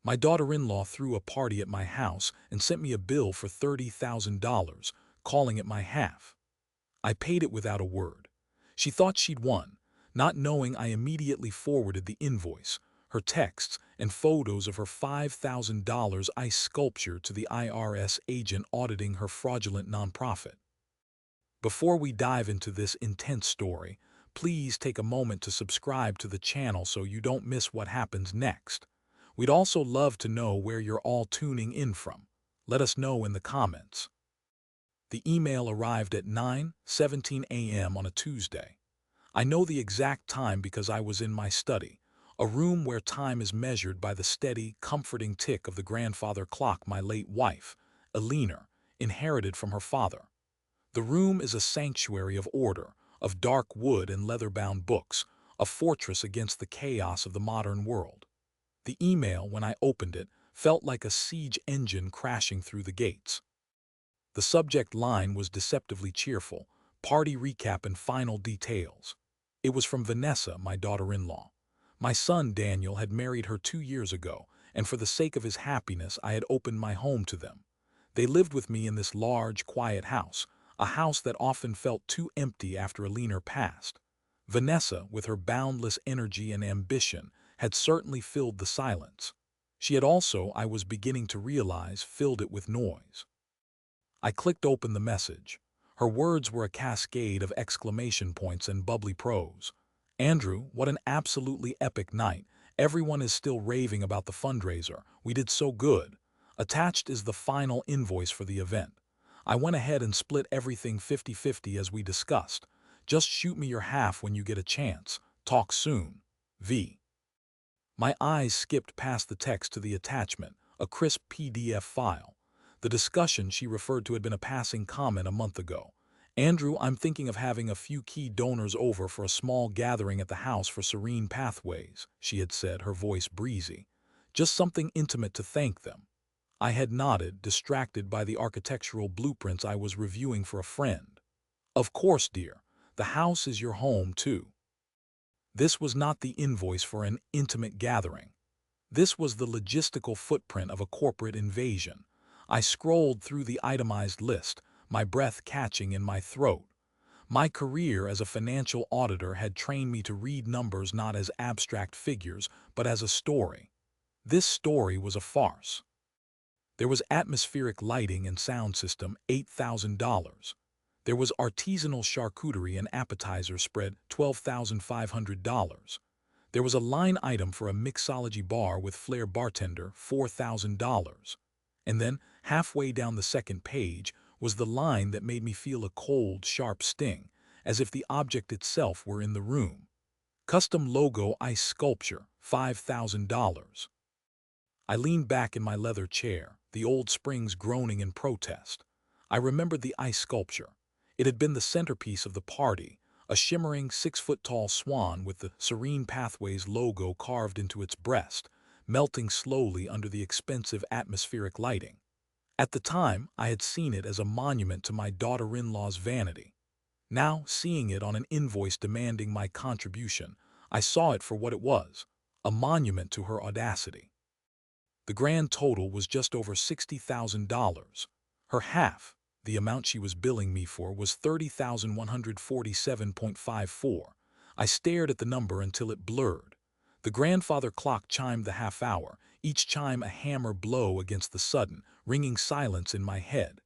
My daughter-in-law threw a party at my house and sent me a bill for $30,000, calling it my half. I paid it without a word. She thought she'd won, not knowing I immediately forwarded the invoice, her texts, and photos of her $5,000 ice sculpture to the IRS agent auditing her fraudulent nonprofit. Before we dive into this intense story, please take a moment to subscribe to the channel so you don't miss what happens next. We'd also love to know where you're all tuning in from. Let us know in the comments. The email arrived at 9:17 a.m. on a Tuesday. I know the exact time because I was in my study, a room where time is measured by the steady, comforting tick of the grandfather clock my late wife, Eleanor, inherited from her father. The room is a sanctuary of order, of dark wood and leather-bound books, a fortress against the chaos of the modern world. The email, when I opened it, felt like a siege engine crashing through the gates. The subject line was deceptively cheerful, party recap and final details. It was from Vanessa, my daughter-in-law. My son Daniel had married her 2 years ago, and for the sake of his happiness I had opened my home to them. They lived with me in this large, quiet house, a house that often felt too empty after Eleanor passed. Vanessa, with her boundless energy and ambition, had certainly filled the silence. She had also, I was beginning to realize, filled it with noise. I clicked open the message. Her words were a cascade of exclamation points and bubbly prose. "Andrew, what an absolutely epic night. Everyone is still raving about the fundraiser. We did so good. Attached is the final invoice for the event. I went ahead and split everything 50-50 as we discussed. Just shoot me your half when you get a chance. Talk soon. V." My eyes skipped past the text to the attachment, a crisp PDF file. The discussion she referred to had been a passing comment a month ago. "Andrew, I'm thinking of having a few key donors over for a small gathering at the house for Serene Pathways," she had said, her voice breezy. "Just something intimate to thank them." I had nodded, distracted by the architectural blueprints I was reviewing for a friend. "Of course, dear. The house is your home, too." This was not the invoice for an intimate gathering. This was the logistical footprint of a corporate invasion. I scrolled through the itemized list, my breath catching in my throat. My career as a financial auditor had trained me to read numbers not as abstract figures, but as a story. This story was a farce. There was atmospheric lighting and sound system, $8,000. There was artisanal charcuterie and appetizer spread, $12,500. There was a line item for a mixology bar with flair bartender, $4,000. And then, halfway down the second page, was the line that made me feel a cold, sharp sting, as if the object itself were in the room. Custom logo ice sculpture, $5,000. I leaned back in my leather chair, the old springs groaning in protest. I remembered the ice sculpture. It had been the centerpiece of the party, a shimmering 6-foot-tall swan with the Serene Pathways logo carved into its breast, melting slowly under the expensive atmospheric lighting. At the time, I had seen it as a monument to my daughter-in-law's vanity. Now, seeing it on an invoice demanding my contribution, I saw it for what it was, a monument to her audacity. The grand total was just over $60,000. Her half, the amount she was billing me for, was $30,147.54. I stared at the number until it blurred. The grandfather clock chimed the half hour, each chime a hammer blow against the sudden, ringing silence in my head.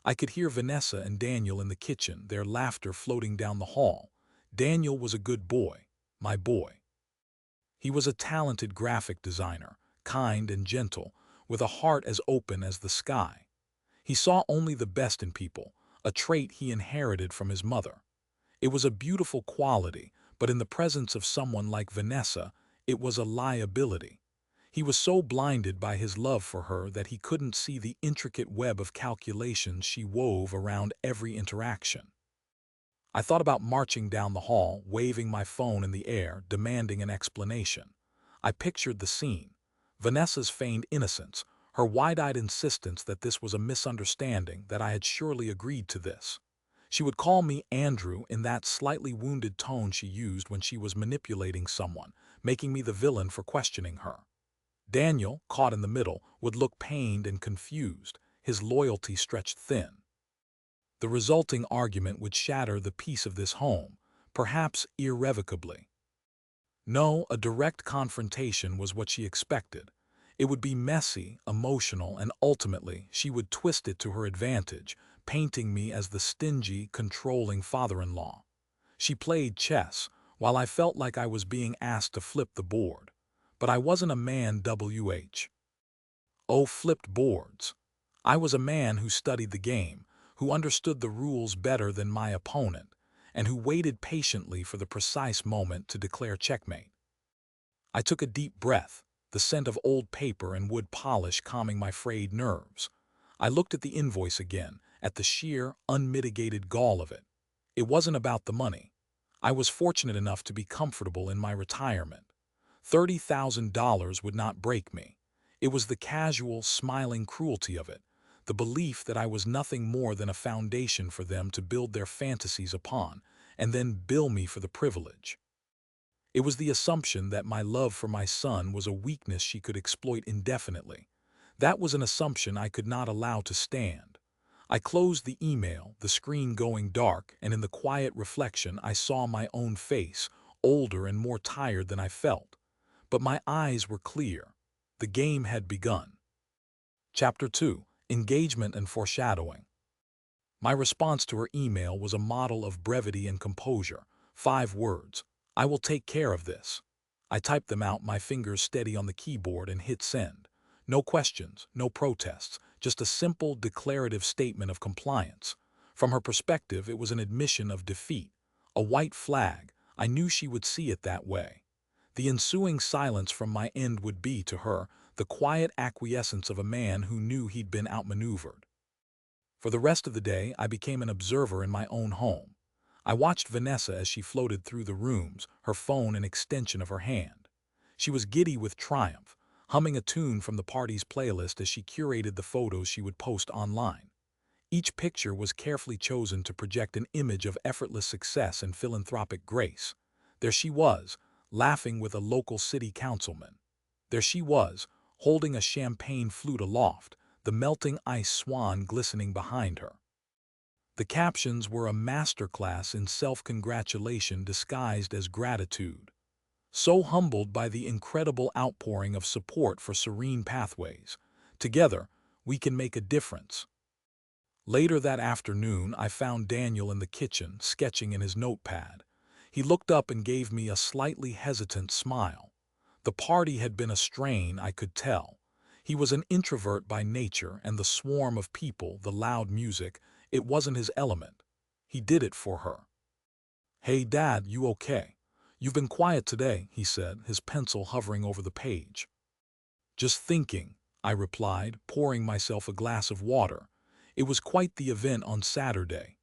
I could hear Vanessa and Daniel in the kitchen, their laughter floating down the hall. Daniel was a good boy, my boy. He was a talented graphic designer, kind and gentle, with a heart as open as the sky. He saw only the best in people, a trait he inherited from his mother. It was a beautiful quality, but in the presence of someone like Vanessa, it was a liability. He was so blinded by his love for her that he couldn't see the intricate web of calculations she wove around every interaction. I thought about marching down the hall, waving my phone in the air, demanding an explanation. I pictured the scene. Vanessa's feigned innocence, her wide-eyed insistence that this was a misunderstanding, that I had surely agreed to this. She would call me Andrew in that slightly wounded tone she used when she was manipulating someone, making me the villain for questioning her. Daniel, caught in the middle, would look pained and confused, his loyalty stretched thin. The resulting argument would shatter the peace of this home, perhaps irrevocably. No, a direct confrontation was what she expected. It would be messy, emotional, and ultimately she would twist it to her advantage, painting me as the stingy, controlling father-in-law. She played chess, while I felt like I was being asked to flip the board. But I wasn't a man flipped boards. I was a man who studied the game, who understood the rules better than my opponent, and who waited patiently for the precise moment to declare checkmate. I took a deep breath, the scent of old paper and wood polish calming my frayed nerves. I looked at the invoice again, at the sheer, unmitigated gall of it. It wasn't about the money. I was fortunate enough to be comfortable in my retirement. $30,000 would not break me. It was the casual, smiling cruelty of it, the belief that I was nothing more than a foundation for them to build their fantasies upon, and then bill me for the privilege. It was the assumption that my love for my son was a weakness she could exploit indefinitely. That was an assumption I could not allow to stand. I closed the email, the screen going dark, and in the quiet reflection I saw my own face, older and more tired than I felt. But my eyes were clear. The game had begun. Chapter 2: Engagement and Foreshadowing. My response to her email was a model of brevity and composure. 5 words. I will take care of this. I typed them out, my fingers steady on the keyboard, and hit send. No questions, no protests, just a simple declarative statement of compliance. From her perspective, it was an admission of defeat, a white flag. I knew she would see it that way. The ensuing silence from my end would be, to her, the quiet acquiescence of a man who knew he'd been outmaneuvered. For the rest of the day, I became an observer in my own home. I watched Vanessa as she floated through the rooms, her phone an extension of her hand. She was giddy with triumph, humming a tune from the party's playlist as she curated the photos she would post online. Each picture was carefully chosen to project an image of effortless success and philanthropic grace. There she was, laughing with a local city councilman. There she was, holding a champagne flute aloft, the melting ice swan glistening behind her. The captions were a masterclass in self-congratulation disguised as gratitude. So humbled by the incredible outpouring of support for Serene Pathways. Together, we can make a difference. Later that afternoon, I found Daniel in the kitchen, sketching in his notepad. He looked up and gave me a slightly hesitant smile. The party had been a strain, I could tell. He was an introvert by nature, and the swarm of people, the loud music, it wasn't his element. He did it for her. "Hey, Dad, you okay? You've been quiet today," he said, his pencil hovering over the page. "Just thinking," I replied, pouring myself a glass of water. "It was quite the event on Saturday."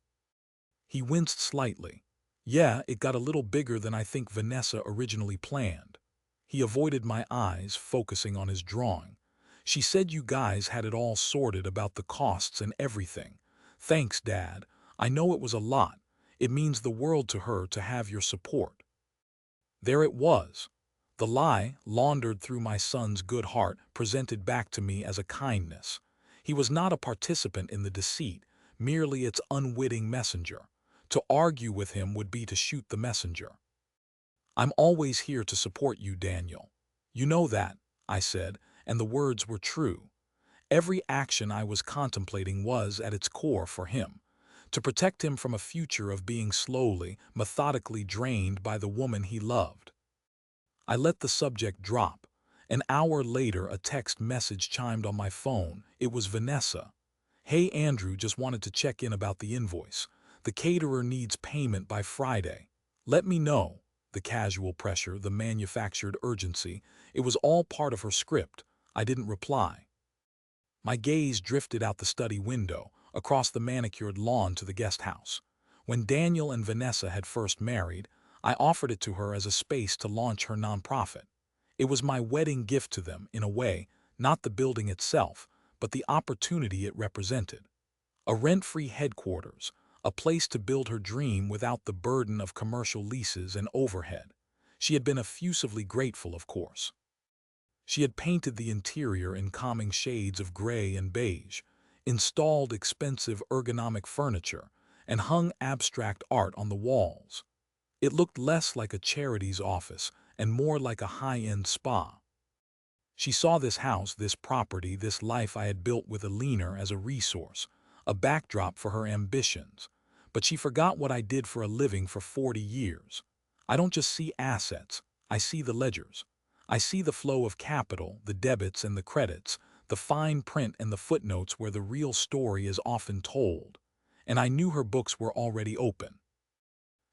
He winced slightly. "Yeah, it got a little bigger than I think Vanessa originally planned." He avoided my eyes, focusing on his drawing. "She said you guys had it all sorted about the costs and everything. Thanks, Dad. I know it was a lot. It means the world to her to have your support." There it was. The lie, laundered through my son's good heart, presented back to me as a kindness. He was not a participant in the deceit, merely its unwitting messenger. To argue with him would be to shoot the messenger. "I'm always here to support you, Daniel. You know that," I said, and the words were true. Every action I was contemplating was, at its core, for him. To protect him from a future of being slowly, methodically drained by the woman he loved. I let the subject drop. An hour later, a text message chimed on my phone. It was Vanessa. "Hey, Andrew, just wanted to check in about the invoice. The caterer needs payment by Friday. Let me know." The casual pressure, the manufactured urgency, it was all part of her script. I didn't reply. My gaze drifted out the study window, across the manicured lawn to the guest house. When Daniel and Vanessa had first married, I offered it to her as a space to launch her nonprofit. It was my wedding gift to them, in a way, not the building itself, but the opportunity it represented. A rent-free headquarters, a place to build her dream without the burden of commercial leases and overhead. She had been effusively grateful, of course. She had painted the interior in calming shades of gray and beige, installed expensive ergonomic furniture, and hung abstract art on the walls. It looked less like a charity's office and more like a high-end spa. She saw this house, this property, this life I had built with Alina as a resource, a backdrop for her ambitions. But she forgot what I did for a living for 40 years. I don't just see assets, I see the ledgers. I see the flow of capital, the debits and the credits, the fine print and the footnotes where the real story is often told. And I knew her books were already open.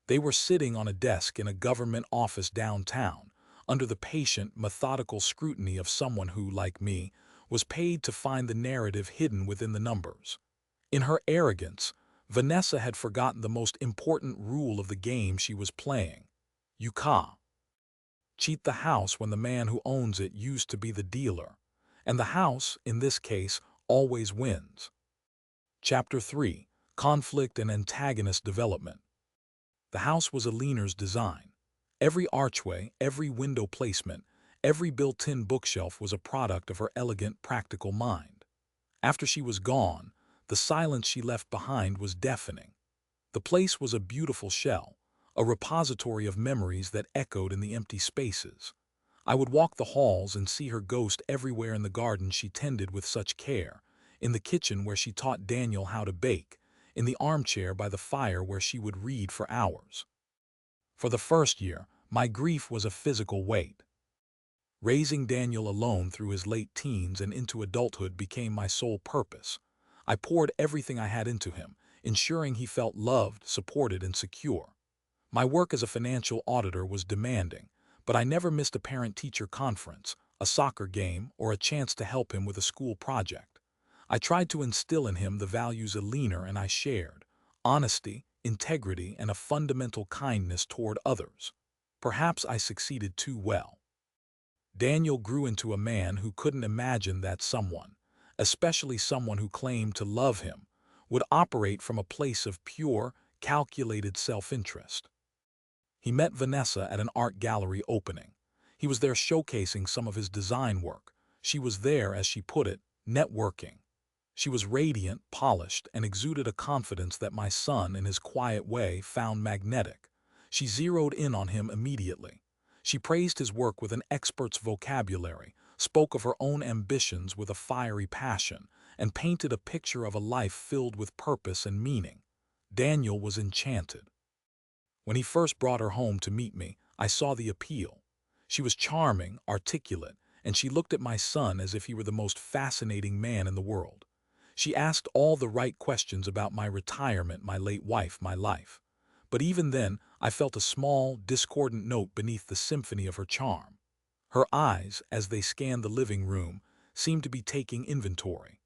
They were sitting on a desk in a government office downtown, under the patient, methodical scrutiny of someone who, like me, was paid to find the narrative hidden within the numbers. In her arrogance, Vanessa had forgotten the most important rule of the game she was playing. You can't cheat the house when the man who owns it used to be the dealer. And the house, in this case, always wins. Chapter 3. Conflict and Antagonist Development. The house was Alina's design. Every archway, every window placement, every built-in bookshelf was a product of her elegant, practical mind. After she was gone, the silence she left behind was deafening. The place was a beautiful shell, a repository of memories that echoed in the empty spaces. I would walk the halls and see her ghost everywhere, in the garden she tended with such care, in the kitchen where she taught Daniel how to bake, in the armchair by the fire where she would read for hours. For the first year, my grief was a physical weight. Raising Daniel alone through his late teens and into adulthood became my sole purpose. I poured everything I had into him, ensuring he felt loved, supported, and secure. My work as a financial auditor was demanding, but I never missed a parent-teacher conference, a soccer game, or a chance to help him with a school project. I tried to instill in him the values Alina and I shared: honesty, integrity, and a fundamental kindness toward others. Perhaps I succeeded too well. Daniel grew into a man who couldn't imagine that someone, especially someone who claimed to love him, would operate from a place of pure, calculated self-interest. He met Vanessa at an art gallery opening. He was there showcasing some of his design work. She was there, as she put it, networking. She was radiant, polished, and exuded a confidence that my son, in his quiet way, found magnetic. She zeroed in on him immediately. She praised his work with an expert's vocabulary, spoke of her own ambitions with a fiery passion, and painted a picture of a life filled with purpose and meaning. Daniel was enchanted. When he first brought her home to meet me, I saw the appeal. She was charming, articulate, and she looked at my son as if he were the most fascinating man in the world. She asked all the right questions about my retirement, my late wife, my life. But even then, I felt a small, discordant note beneath the symphony of her charm. Her eyes, as they scanned the living room, seemed to be taking inventory.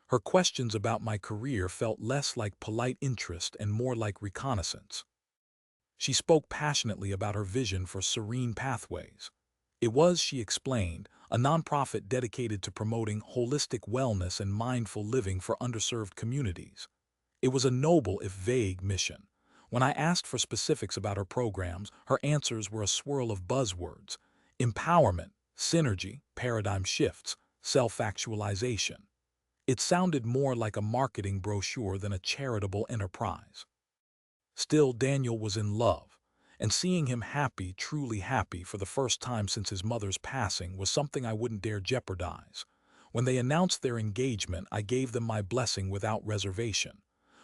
Her questions about my career felt less like polite interest and more like reconnaissance. She spoke passionately about her vision for Serene Pathways. It was, she explained, a nonprofit dedicated to promoting holistic wellness and mindful living for underserved communities. It was a noble, if vague, mission. When I asked for specifics about her programs, her answers were a swirl of buzzwords: empowerment, synergy, paradigm shifts, self-actualization. It sounded more like a marketing brochure than a charitable enterprise. Still, Daniel was in love, and seeing him happy, truly happy, for the first time since his mother's passing was something I wouldn't dare jeopardize. When they announced their engagement, I gave them my blessing without reservation.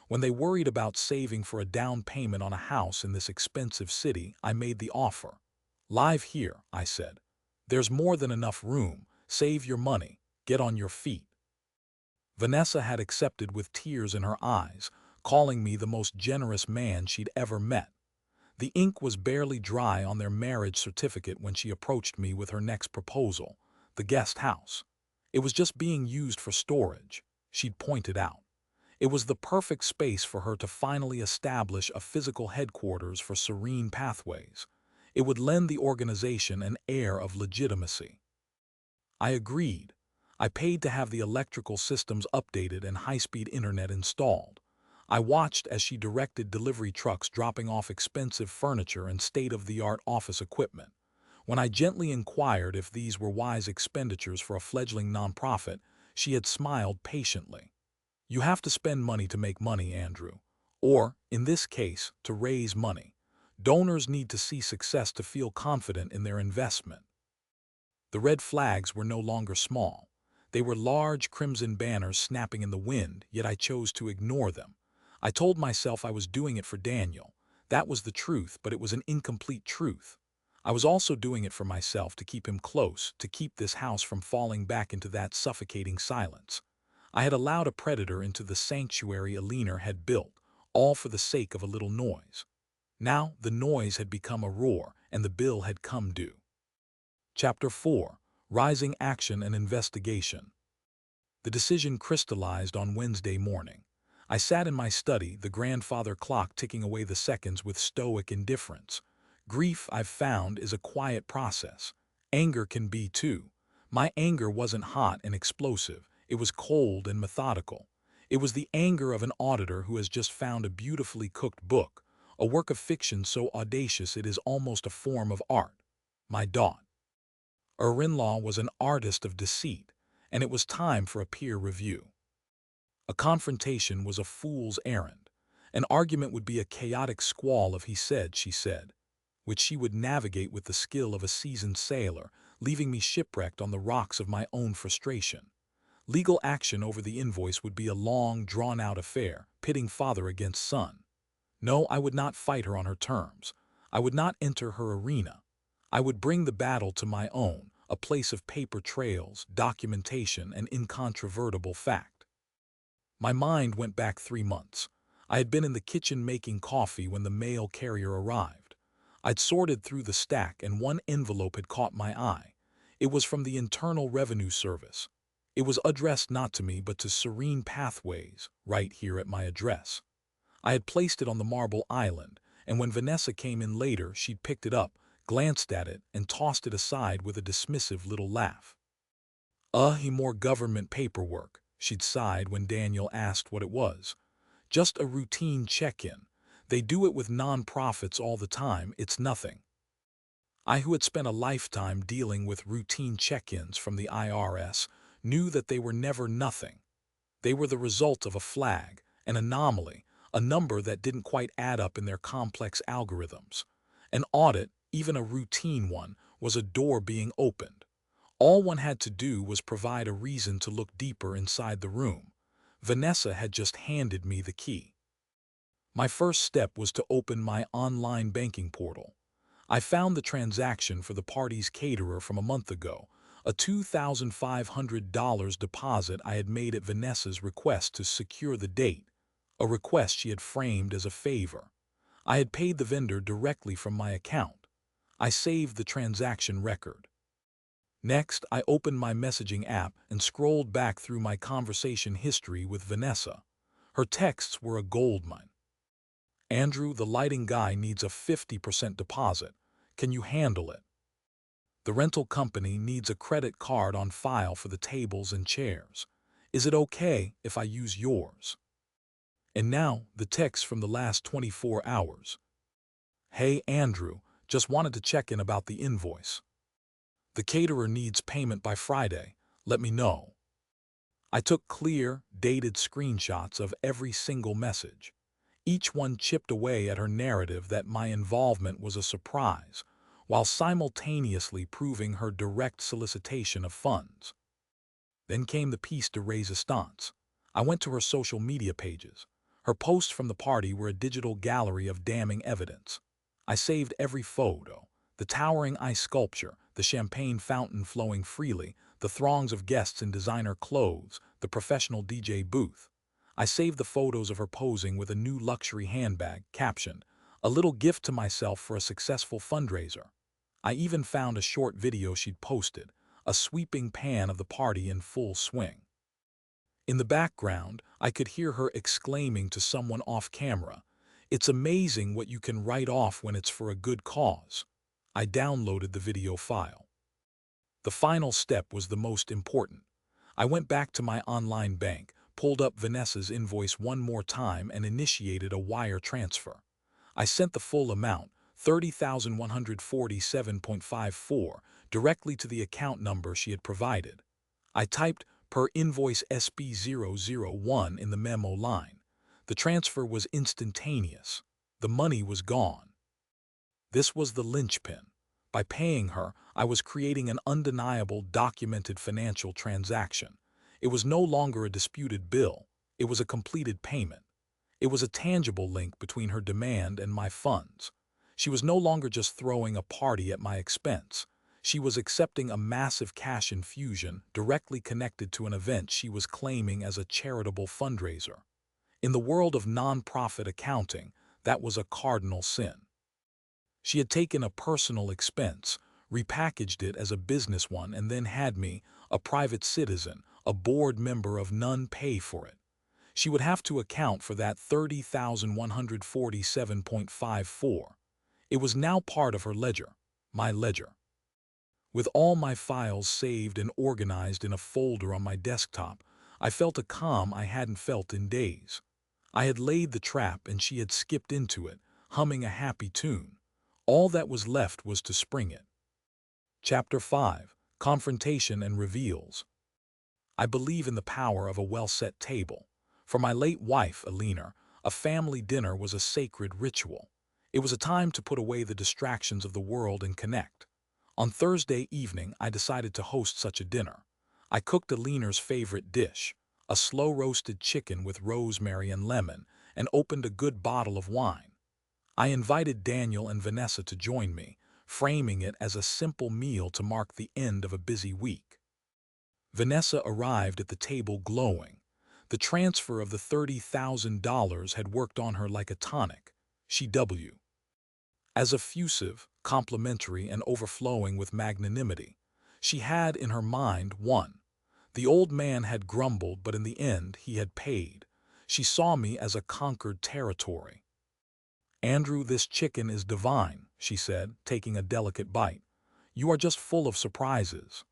When they worried about saving for a down payment on a house in this expensive city, I made the offer. "Live here," I said. "There's more than enough room. Save your money. Get on your feet." Vanessa had accepted with tears in her eyes, calling me the most generous man she'd ever met. The ink was barely dry on their marriage certificate when she approached me with her next proposal, the guest house. It was just being used for storage, she'd pointed out. It was the perfect space for her to finally establish a physical headquarters for Serene Pathways. It would lend the organization an air of legitimacy. I agreed. I paid to have the electrical systems updated and high-speed internet installed. I watched as she directed delivery trucks dropping off expensive furniture and state-of-the-art office equipment. When I gently inquired if these were wise expenditures for a fledgling nonprofit, she had smiled patiently. You have to spend money to make money, Andrew. Or, in this case, to raise money. Donors need to see success to feel confident in their investment. The red flags were no longer small. They were large crimson banners snapping in the wind, yet I chose to ignore them. I told myself I was doing it for Daniel. That was the truth, but it was an incomplete truth. I was also doing it for myself, to keep him close, to keep this house from falling back into that suffocating silence. I had allowed a predator into the sanctuary Alina had built, all for the sake of a little noise. Now the noise had become a roar, and the bill had come due. Chapter 4. Rising Action and Investigation. The decision crystallized on Wednesday morning. I sat in my study, the grandfather clock ticking away the seconds with stoic indifference. Grief, I've found, is a quiet process. Anger can be too. My anger wasn't hot and explosive. It was cold and methodical. It was the anger of an auditor who has just found a beautifully cooked book, a work of fiction so audacious it is almost a form of art. My daughter. Her-in-law was an artist of deceit, and it was time for a peer review. A confrontation was a fool's errand. An argument would be a chaotic squall of he said, she said, which she would navigate with the skill of a seasoned sailor, leaving me shipwrecked on the rocks of my own frustration. Legal action over the invoice would be a long, drawn-out affair, pitting father against son. No, I would not fight her on her terms. I would not enter her arena. I would bring the battle to my own, a place of paper trails, documentation, and incontrovertible fact. My mind went back 3 months. I had been in the kitchen making coffee when the mail carrier arrived. I'd sorted through the stack, and one envelope had caught my eye. It was from the Internal Revenue Service. It was addressed not to me but to Serene Pathways, right here at my address. I had placed it on the marble island, and when Vanessa came in later, she'd picked it up, glanced at it, and tossed it aside with a dismissive little laugh. More government paperwork, she'd sighed when Daniel asked what it was. Just a routine check-in. They do it with non-profits all the time, it's nothing. I, who had spent a lifetime dealing with routine check-ins from the IRS, knew that they were never nothing. They were the result of a flag, an anomaly, a number that didn't quite add up in their complex algorithms. An audit, even a routine one, was a door being opened. All one had to do was provide a reason to look deeper inside the room. Vanessa had just handed me the key. My first step was to open my online banking portal. I found the transaction for the party's caterer from a month ago, a $2,500 deposit I had made at Vanessa's request to secure the date, a request she had framed as a favor. I had paid the vendor directly from my account. I saved the transaction record. Next, I opened my messaging app and scrolled back through my conversation history with Vanessa. Her texts were a goldmine. Andrew, the lighting guy needs a 50% deposit. Can you handle it? The rental company needs a credit card on file for the tables and chairs. Is it okay if I use yours? And now, the text from the last 24 hours. Hey, Andrew, just wanted to check in about the invoice. The caterer needs payment by Friday. Let me know. I took clear, dated screenshots of every single message. Each one chipped away at her narrative that my involvement was a surprise, while simultaneously proving her direct solicitation of funds. Then came the piece de resistance. I went to her social media pages. Her posts from the party were a digital gallery of damning evidence. I saved every photo: the towering ice sculpture, the champagne fountain flowing freely, the throngs of guests in designer clothes, the professional DJ booth. I saved the photos of her posing with a new luxury handbag, captioned, "A little gift to myself for a successful fundraiser." I even found a short video she'd posted, a sweeping pan of the party in full swing. In the background, I could hear her exclaiming to someone off camera, "It's amazing what you can write off when it's for a good cause." I downloaded the video file. The final step was the most important. I went back to my online bank, pulled up Vanessa's invoice one more time, and initiated a wire transfer. I sent the full amount, $30,147.54, directly to the account number she had provided. I typed per invoice SB001 in the memo line. The transfer was instantaneous. The money was gone. This was the linchpin. By paying her, I was creating an undeniable, documented financial transaction. It was no longer a disputed bill. It was a completed payment. It was a tangible link between her demand and my funds. She was no longer just throwing a party at my expense. She was accepting a massive cash infusion directly connected to an event she was claiming as a charitable fundraiser. In the world of nonprofit accounting, that was a cardinal sin. She had taken a personal expense, repackaged it as a business one, and then had me, a private citizen, a board member of none, pay for it. She would have to account for that $30,147.54. It was now part of her ledger, my ledger. With all my files saved and organized in a folder on my desktop, I felt a calm I hadn't felt in days. I had laid the trap and she had skipped into it, humming a happy tune. All that was left was to spring it. Chapter 5. Confrontation and Reveals. I believe in the power of a well-set table. For my late wife, Eleanor, a family dinner was a sacred ritual. It was a time to put away the distractions of the world and connect. On Thursday evening, I decided to host such a dinner. I cooked Eleanor's favorite dish, a slow-roasted chicken with rosemary and lemon, and opened a good bottle of wine. I invited Daniel and Vanessa to join me, framing it as a simple meal to mark the end of a busy week. Vanessa arrived at the table glowing. The transfer of the $30,000 had worked on her like a tonic. She W. As effusive, complimentary, and overflowing with magnanimity. She had in her mind won. The old man had grumbled, but in the end he had paid. She saw me as a conquered territory. "Andrew, this chicken is divine," she said, taking a delicate bite. "You are just full of surprises."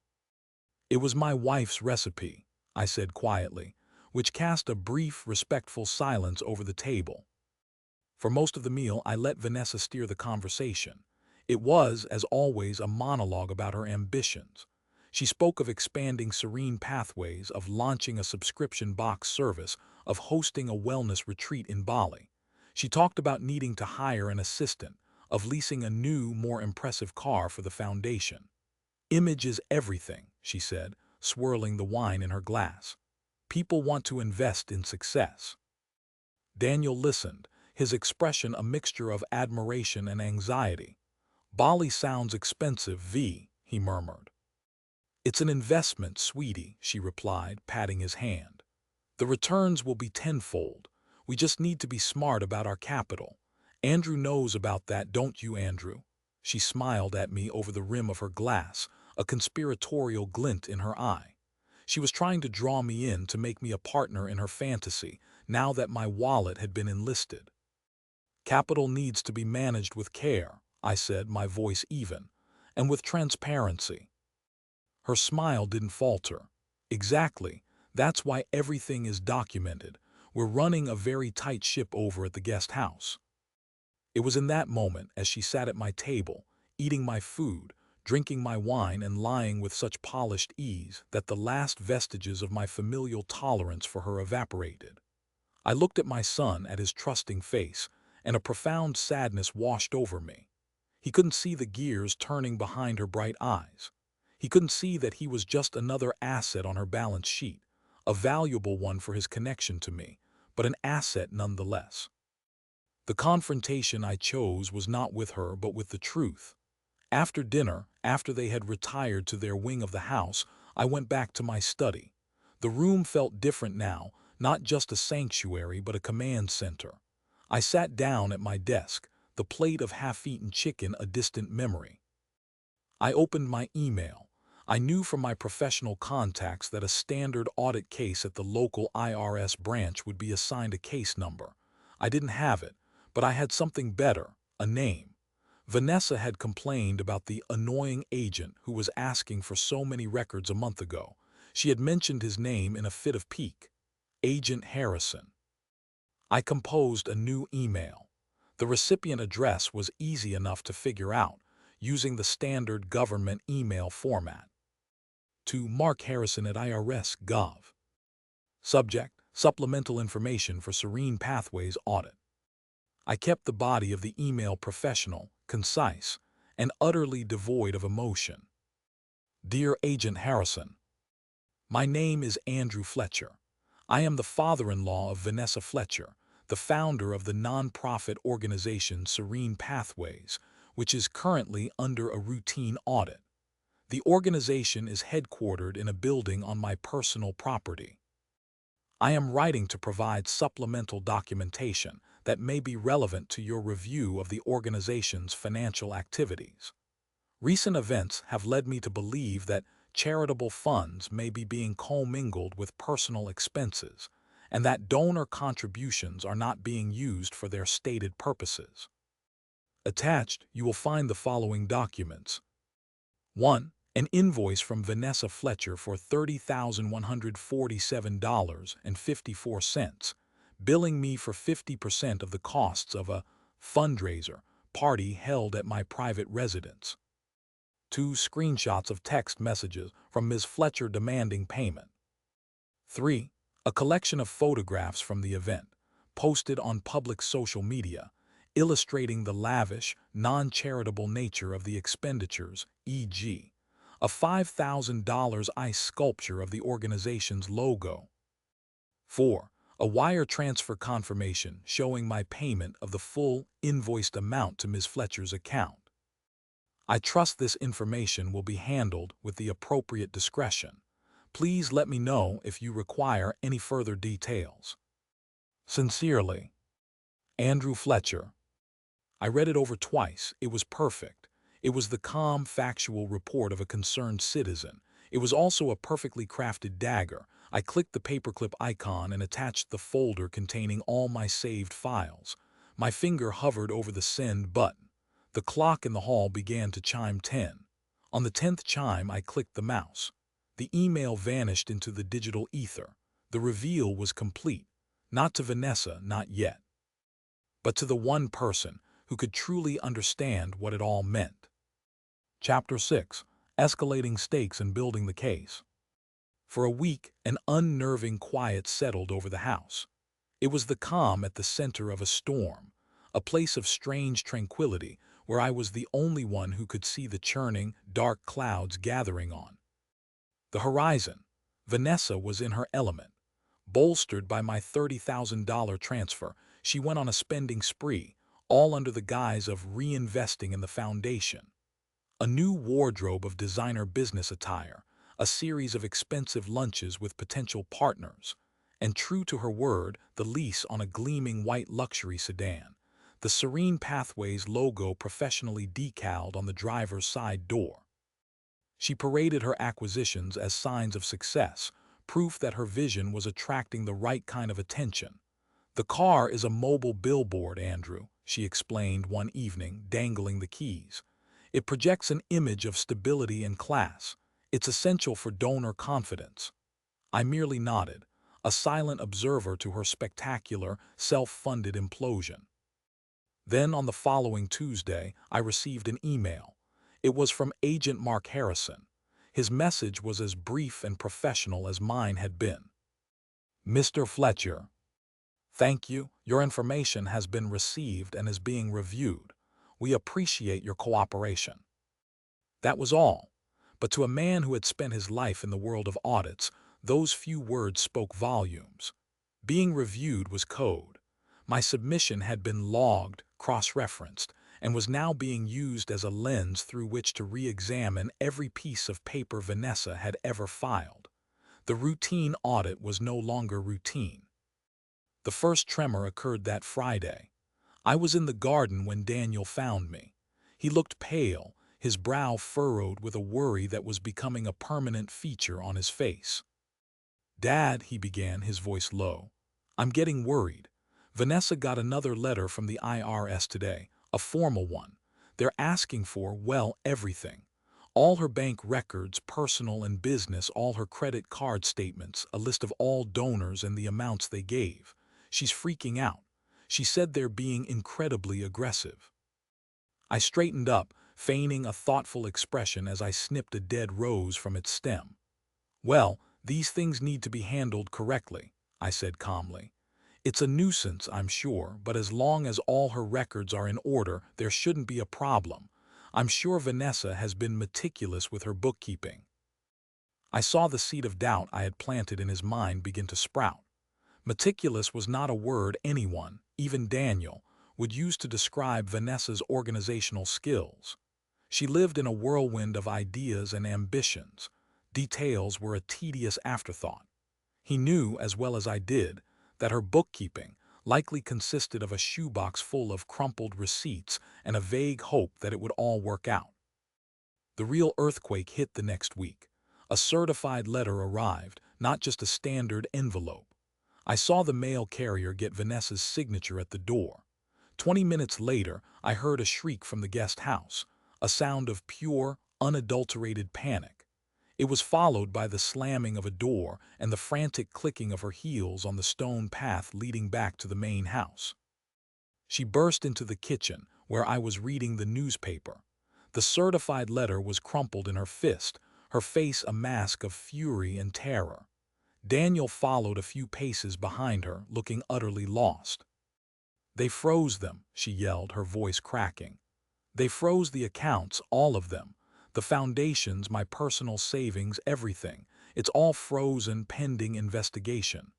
"It was my wife's recipe," I said quietly, which cast a brief, respectful silence over the table. For most of the meal, I let Vanessa steer the conversation. It was, as always, a monologue about her ambitions. She spoke of expanding Serene Pathways, of launching a subscription box service, of hosting a wellness retreat in Bali. She talked about needing to hire an assistant, of leasing a new, more impressive car for the foundation. "Image is everything," she said, swirling the wine in her glass. "People want to invest in success." Daniel listened, his expression a mixture of admiration and anxiety. "Bali sounds expensive, he murmured. "It's an investment, sweetie," she replied, patting his hand. "The returns will be tenfold. We just need to be smart about our capital. Andrew knows about that, don't you, Andrew?" She smiled at me over the rim of her glass, a conspiratorial glint in her eye. She was trying to draw me in to make me a partner in her fantasy, now that my wallet had been enlisted. "Capital needs to be managed with care," I said, my voice even, "and with transparency." Her smile didn't falter. "Exactly. That's why everything is documented. We're running a very tight ship over at the guest house." It was in that moment, as she sat at my table, eating my food, drinking my wine, and lying with such polished ease, that the last vestiges of my familial tolerance for her evaporated. I looked at my son, at his trusting face, and a profound sadness washed over me. He couldn't see the gears turning behind her bright eyes. He couldn't see that he was just another asset on her balance sheet, a valuable one for his connection to me, but an asset nonetheless. The confrontation I chose was not with her, but with the truth. After dinner, after they had retired to their wing of the house, I went back to my study. The room felt different now, not just a sanctuary, but a command center. I sat down at my desk, the plate of half-eaten chicken a distant memory. I opened my email. I knew from my professional contacts that a standard audit case at the local IRS branch would be assigned a case number. I didn't have it, but I had something better, a name. Vanessa had complained about the annoying agent who was asking for so many records a month ago. She had mentioned his name in a fit of pique. Agent Harrison. I composed a new email. The recipient address was easy enough to figure out, using the standard government email format. To Mark Harrison at IRS.gov. Subject: Supplemental information for Serene Pathways audit. I kept the body of the email professional, concise, and utterly devoid of emotion. Dear Agent Harrison, my name is Andrew Fletcher. I am the father-in-law of Vanessa Fletcher, the founder of the non-profit organization Serene Pathways, which is currently under a routine audit. The organization is headquartered in a building on my personal property. I am writing to provide supplemental documentation that may be relevant to your review of the organization's financial activities. Recent events have led me to believe that charitable funds may be being commingled with personal expenses, and that donor contributions are not being used for their stated purposes. Attached, you will find the following documents. 1. An invoice from Vanessa Fletcher for $30,147.54, billing me for 50% of the costs of a fundraiser party held at my private residence. 2 screenshots of text messages from Ms. Fletcher demanding payment. 3. A collection of photographs from the event, posted on public social media, illustrating the lavish, non-charitable nature of the expenditures, e.g., a $5,000 ice sculpture of the organization's logo. 4. A wire transfer confirmation showing my payment of the full invoiced amount to Ms. Fletcher's account. I trust this information will be handled with the appropriate discretion. Please let me know if you require any further details. Sincerely, Andrew Fletcher. I read it over twice. It was perfect. It was the calm, factual report of a concerned citizen. It was also a perfectly crafted dagger. I clicked the paperclip icon and attached the folder containing all my saved files. My finger hovered over the send button. The clock in the hall began to chime 10. On the 10th chime, I clicked the mouse. The email vanished into the digital ether. The reveal was complete. Not to Vanessa, not yet. But to the one person who could truly understand what it all meant. Chapter 6. Escalating Stakes and Building the Case. For a week, an unnerving quiet settled over the house. It was the calm at the center of a storm, a place of strange tranquility where I was the only one who could see the churning, dark clouds gathering on the horizon. Vanessa was in her element. Bolstered by my $30,000 transfer, she went on a spending spree, all under the guise of reinvesting in the foundation. A new wardrobe of designer business attire, a series of expensive lunches with potential partners, and true to her word, the lease on a gleaming white luxury sedan, the Serene Pathways logo professionally decaled on the driver's side door. She paraded her acquisitions as signs of success, proof that her vision was attracting the right kind of attention. "The car is a mobile billboard, Andrew," she explained one evening, dangling the keys. "It projects an image of stability and class. It's essential for donor confidence." I merely nodded, a silent observer to her spectacular, self-funded implosion. Then on the following Tuesday, I received an email. It was from Agent Mark Harrison. His message was as brief and professional as mine had been. "Mr. Fletcher, thank you. Your information has been received and is being reviewed. We appreciate your cooperation." That was all. But to a man who had spent his life in the world of audits, those few words spoke volumes. Being reviewed was code. My submission had been logged, cross-referenced, and was now being used as a lens through which to re-examine every piece of paper Vanessa had ever filed. The routine audit was no longer routine. The first tremor occurred that Friday. I was in the garden when Daniel found me. He looked pale, his brow furrowed with a worry that was becoming a permanent feature on his face. "Dad," he began, his voice low, "I'm getting worried. Vanessa got another letter from the IRS today, a formal one. They're asking for, well, everything. All her bank records, personal and business, all her credit card statements, a list of all donors and the amounts they gave. She's freaking out. She said they're being incredibly aggressive. I straightened up, feigning a thoughtful expression as I snipped a dead rose from its stem. Well, these things need to be handled correctly, I said calmly. It's a nuisance, I'm sure, but as long as all her records are in order, there shouldn't be a problem. I'm sure Vanessa has been meticulous with her bookkeeping. I saw the seed of doubt I had planted in his mind begin to sprout. Meticulous was not a word anyone, even Daniel, would use to describe Vanessa's organizational skills. She lived in a whirlwind of ideas and ambitions. Details were a tedious afterthought. He knew, as well as I did, that her bookkeeping likely consisted of a shoebox full of crumpled receipts and a vague hope that it would all work out. The real earthquake hit the next week. A certified letter arrived, not just a standard envelope. I saw the mail carrier get Vanessa's signature at the door. 20 minutes later, I heard a shriek from the guest house, a sound of pure, unadulterated panic. It was followed by the slamming of a door and the frantic clicking of her heels on the stone path leading back to the main house. She burst into the kitchen, where I was reading the newspaper. The certified letter was crumpled in her fist, her face a mask of fury and terror. Daniel followed a few paces behind her, looking utterly lost. "They froze them," she yelled, her voice cracking. "They froze the accounts, all of them. The foundations, my personal savings, everything. It's all frozen pending investigation."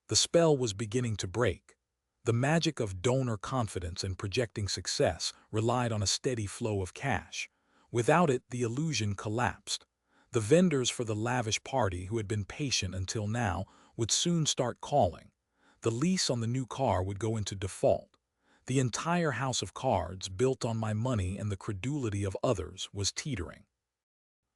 The spell was beginning to break. The magic of donor confidence and projecting success relied on a steady flow of cash. Without it, the illusion collapsed. The vendors for the lavish party, who had been patient until now, would soon start calling. The lease on the new car would go into default. The entire house of cards, built on my money and the credulity of others, was teetering.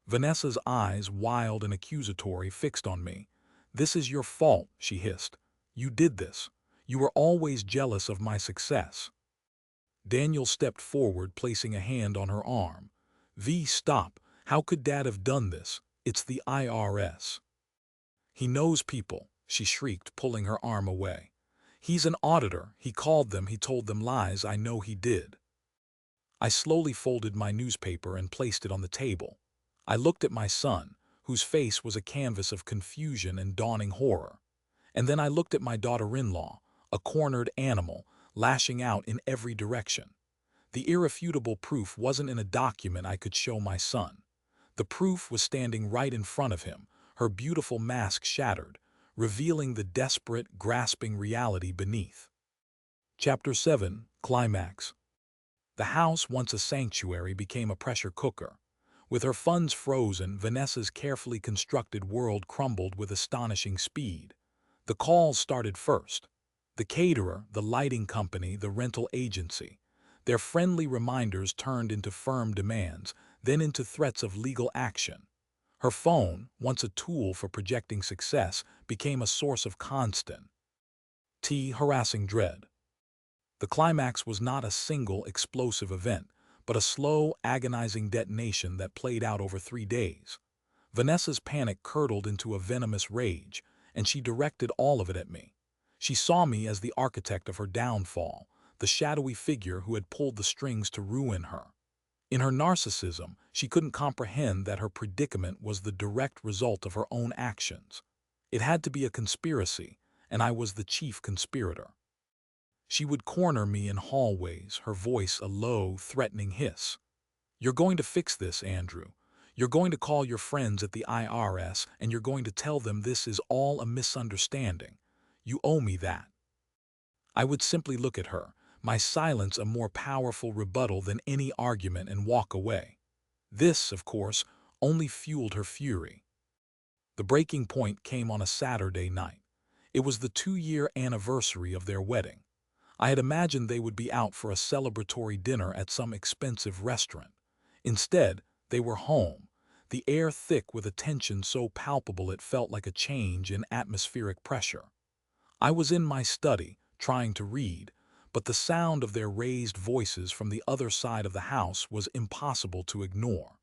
Vanessa's eyes, wild and accusatory, fixed on me. "This is your fault," she hissed. "You did this. You were always jealous of my success." Daniel stepped forward, placing a hand on her arm. "V, stop. How could Dad have done this? It's the IRS." "He knows people," she shrieked, pulling her arm away. "He's an auditor. He called them. He told them lies. I know he did." I slowly folded my newspaper and placed it on the table. I looked at my son, whose face was a canvas of confusion and dawning horror. And then I looked at my daughter-in-law, a cornered animal, lashing out in every direction. The irrefutable proof wasn't in a document I could show my son. The proof was standing right in front of him, her beautiful mask shattered, revealing the desperate, grasping reality beneath. Chapter 7, Climax. The house, once a sanctuary, became a pressure cooker. With her funds frozen, Vanessa's carefully constructed world crumbled with astonishing speed. The calls started first. The caterer, the lighting company, the rental agency. Their friendly reminders turned into firm demands, then into threats of legal action. Her phone, once a tool for projecting success, became a source of constant, harassing dread. The climax was not a single explosive event, but a slow, agonizing detonation that played out over 3 days. Vanessa's panic curdled into a venomous rage, and she directed all of it at me. She saw me as the architect of her downfall, the shadowy figure who had pulled the strings to ruin her. In her narcissism, she couldn't comprehend that her predicament was the direct result of her own actions. It had to be a conspiracy, and I was the chief conspirator. She would corner me in hallways, her voice a low, threatening hiss. "You're going to fix this, Andrew. You're going to call your friends at the IRS and you're going to tell them this is all a misunderstanding. You owe me that." I would simply look at her, my silence a more powerful rebuttal than any argument, and walk away. This, of course, only fueled her fury. The breaking point came on a Saturday night. It was the 2-year anniversary of their wedding. I had imagined they would be out for a celebratory dinner at some expensive restaurant. Instead, they were home, the air thick with a tension so palpable it felt like a change in atmospheric pressure. I was in my study, trying to read, but the sound of their raised voices from the other side of the house was impossible to ignore.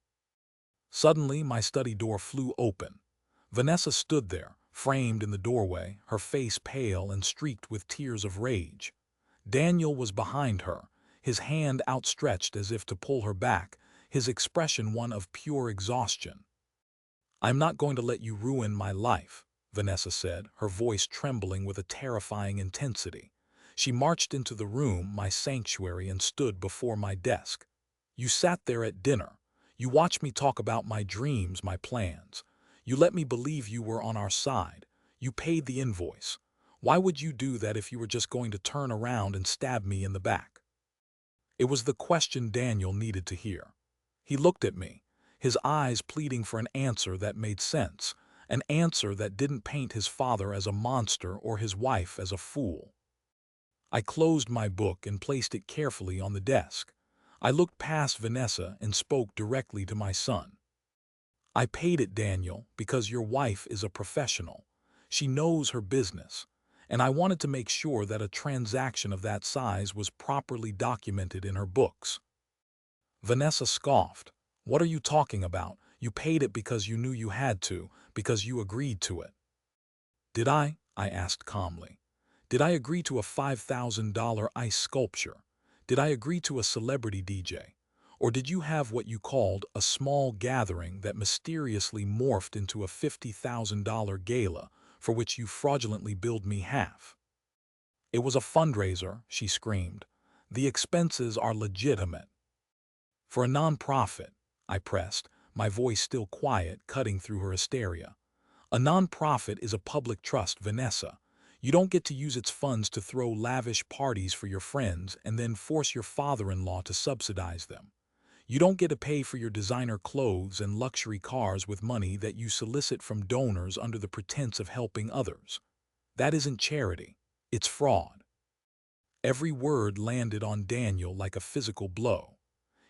Suddenly, my study door flew open. Vanessa stood there, framed in the doorway, her face pale and streaked with tears of rage. Daniel was behind her, his hand outstretched as if to pull her back, his expression one of pure exhaustion. "I'm not going to let you ruin my life," Vanessa said, her voice trembling with a terrifying intensity. She marched into the room, my sanctuary, and stood before my desk. "You sat there at dinner. You watched me talk about my dreams, my plans. You let me believe you were on our side. You paid the invoice. Why would you do that if you were just going to turn around and stab me in the back?" It was the question Daniel needed to hear. He looked at me, his eyes pleading for an answer that made sense, an answer that didn't paint his father as a monster or his wife as a fool. I closed my book and placed it carefully on the desk. I looked past Vanessa and spoke directly to my son. "I paid it, Daniel, because your wife is a professional. She knows her business, and I wanted to make sure that a transaction of that size was properly documented in her books." Vanessa scoffed. "What are you talking about? You paid it because you knew you had to, because you agreed to it." "Did I?" I asked calmly. "Did I agree to a $5,000 ice sculpture? Did I agree to a celebrity DJ? Or did you have what you called a small gathering that mysteriously morphed into a $50,000 gala for which you fraudulently billed me half?" "It was a fundraiser," she screamed. "The expenses are legitimate." "For a non-profit," I pressed, my voice still quiet, cutting through her hysteria. "A non-profit is a public trust, Vanessa. You don't get to use its funds to throw lavish parties for your friends and then force your father-in-law to subsidize them. You don't get to pay for your designer clothes and luxury cars with money that you solicit from donors under the pretense of helping others. That isn't charity. It's fraud." Every word landed on Daniel like a physical blow.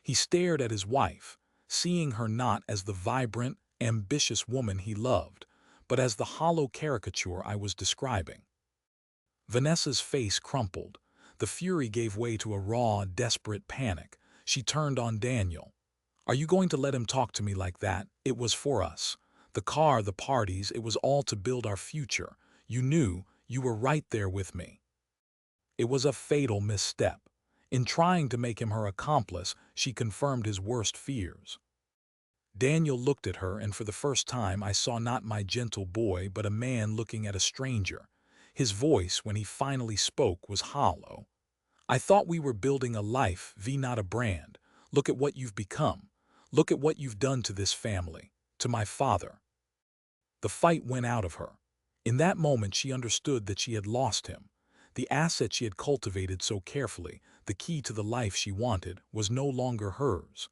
He stared at his wife, seeing her not as the vibrant, ambitious woman he loved, but as the hollow caricature I was describing. Vanessa's face crumpled. The fury gave way to a raw, desperate panic. She turned on Daniel. "Are you going to let him talk to me like that? It was for us. The car, the parties, it was all to build our future. You knew, you were right there with me." It was a fatal misstep. In trying to make him her accomplice, she confirmed his worst fears. Daniel looked at her, and for the first time I saw not my gentle boy but a man looking at a stranger. His voice, when he finally spoke, was hollow. "I thought we were building a life, not a brand. Look at what you've become. Look at what you've done to this family, to my father." The fight went out of her. In that moment she understood that she had lost him. The asset she had cultivated so carefully, the key to the life she wanted, was no longer hers.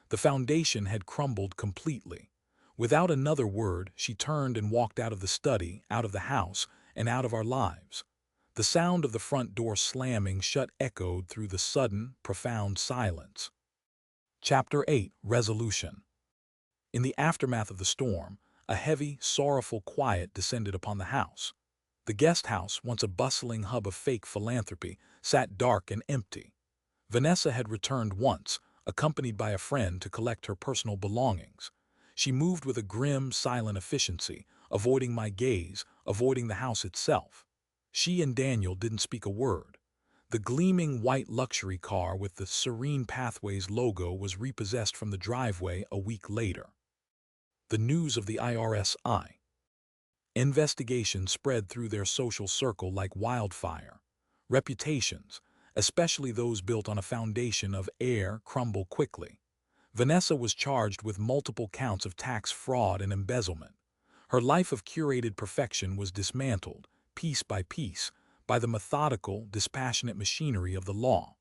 The foundation had crumbled completely. Without another word, she turned and walked out of the study, out of the house, and out of our lives. The sound of the front door slamming shut echoed through the sudden, profound silence. Chapter 8: Resolution. In the aftermath of the storm, a heavy, sorrowful quiet descended upon the house. The guest house, once a bustling hub of fake philanthropy, sat dark and empty. Vanessa had returned once, accompanied by a friend, to collect her personal belongings. She moved with a grim, silent efficiency, avoiding my gaze, avoiding the house itself. She and Daniel didn't speak a word. The gleaming white luxury car with the Serene Pathways logo was repossessed from the driveway a week later. The news of the IRSI investigation spread through their social circle like wildfire. Reputations, especially those built on a foundation of air, crumble quickly. Vanessa was charged with multiple counts of tax fraud and embezzlement. Her life of curated perfection was dismantled, piece by piece, by the methodical, dispassionate machinery of the law.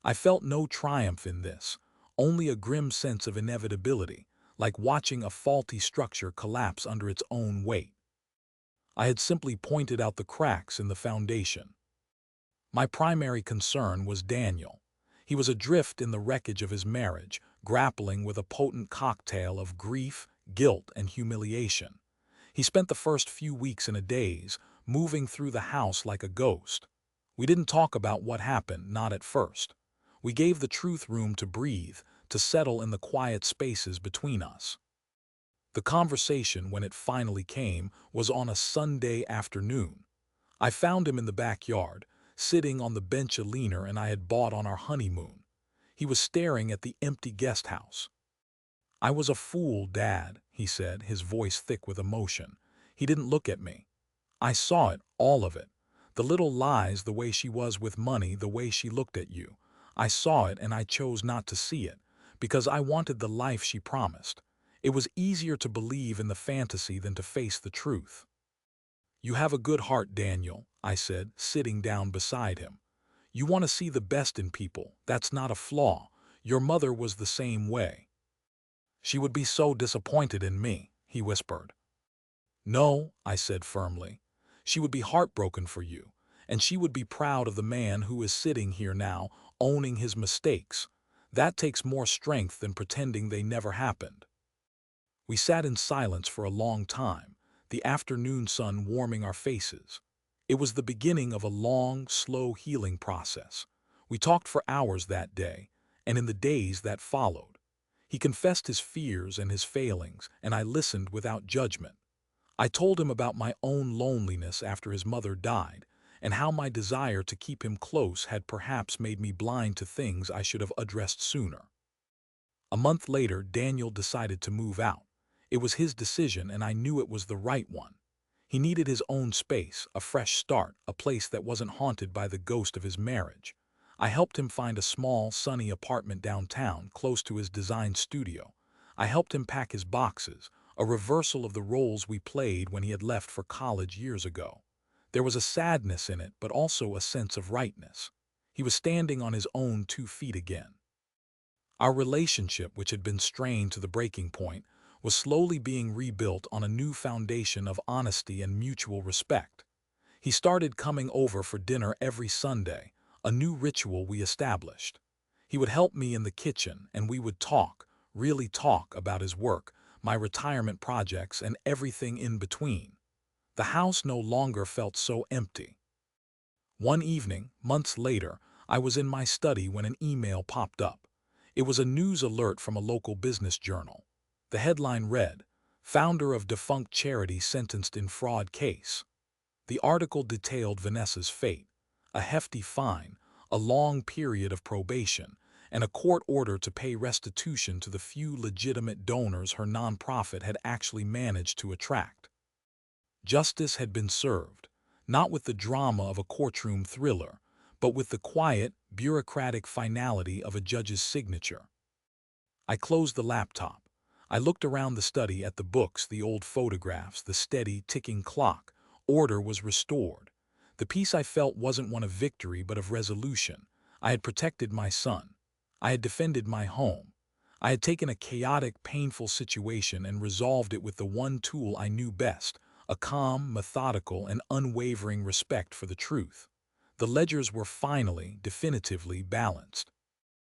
I felt no triumph in this, only a grim sense of inevitability, like watching a faulty structure collapse under its own weight. I had simply pointed out the cracks in the foundation. My primary concern was Daniel. He was adrift in the wreckage of his marriage, grappling with a potent cocktail of grief, guilt, and humiliation. He spent the first few weeks in a daze, moving through the house like a ghost. We didn't talk about what happened, not at first. We gave the truth room to breathe, to settle in the quiet spaces between us. The conversation, when it finally came, was on a Sunday afternoon. I found him in the backyard, sitting on the bench Alina and I had bought on our honeymoon. He was staring at the empty guest house. "I was a fool, Dad," he said, his voice thick with emotion. He didn't look at me. I saw it, all of it. The little lies, the way she was with money, the way she looked at you. I saw it and I chose not to see it, because I wanted the life she promised. It was easier to believe in the fantasy than to face the truth. "You have a good heart, Daniel," I said, sitting down beside him. "You want to see the best in people. That's not a flaw. Your mother was the same way." "She would be so disappointed in me," he whispered. "No," I said firmly. "She would be heartbroken for you, and she would be proud of the man who is sitting here now, owning his mistakes. That takes more strength than pretending they never happened." We sat in silence for a long time, the afternoon sun warming our faces. It was the beginning of a long, slow healing process. We talked for hours that day, and in the days that followed. He confessed his fears and his failings, and I listened without judgment. I told him about my own loneliness after his mother died, and how my desire to keep him close had perhaps made me blind to things I should have addressed sooner. A month later, Daniel decided to move out. It was his decision, and I knew it was the right one. He needed his own space, a fresh start, a place that wasn't haunted by the ghost of his marriage. I helped him find a small, sunny apartment downtown, close to his design studio. I helped him pack his boxes, a reversal of the roles we played when he had left for college years ago. There was a sadness in it, but also a sense of rightness. He was standing on his own 2 feet again. Our relationship, which had been strained to the breaking point, was slowly being rebuilt on a new foundation of honesty and mutual respect. He started coming over for dinner every Sunday, a new ritual we established. He would help me in the kitchen, and we would talk, really talk about his work, my retirement projects, and everything in between. The house no longer felt so empty. One evening, months later, I was in my study when an email popped up. It was a news alert from a local business journal. The headline read, "Founder of defunct charity sentenced in fraud case." The article detailed Vanessa's fate: a hefty fine, a long period of probation, and a court order to pay restitution to the few legitimate donors her nonprofit had actually managed to attract. Justice had been served, not with the drama of a courtroom thriller, but with the quiet, bureaucratic finality of a judge's signature. I closed the laptop. I looked around the study at the books, the old photographs, the steady, ticking clock. Order was restored. The peace I felt wasn't one of victory, but of resolution. I had protected my son. I had defended my home. I had taken a chaotic, painful situation and resolved it with the one tool I knew best: a calm, methodical, and unwavering respect for the truth. The ledgers were finally, definitively balanced.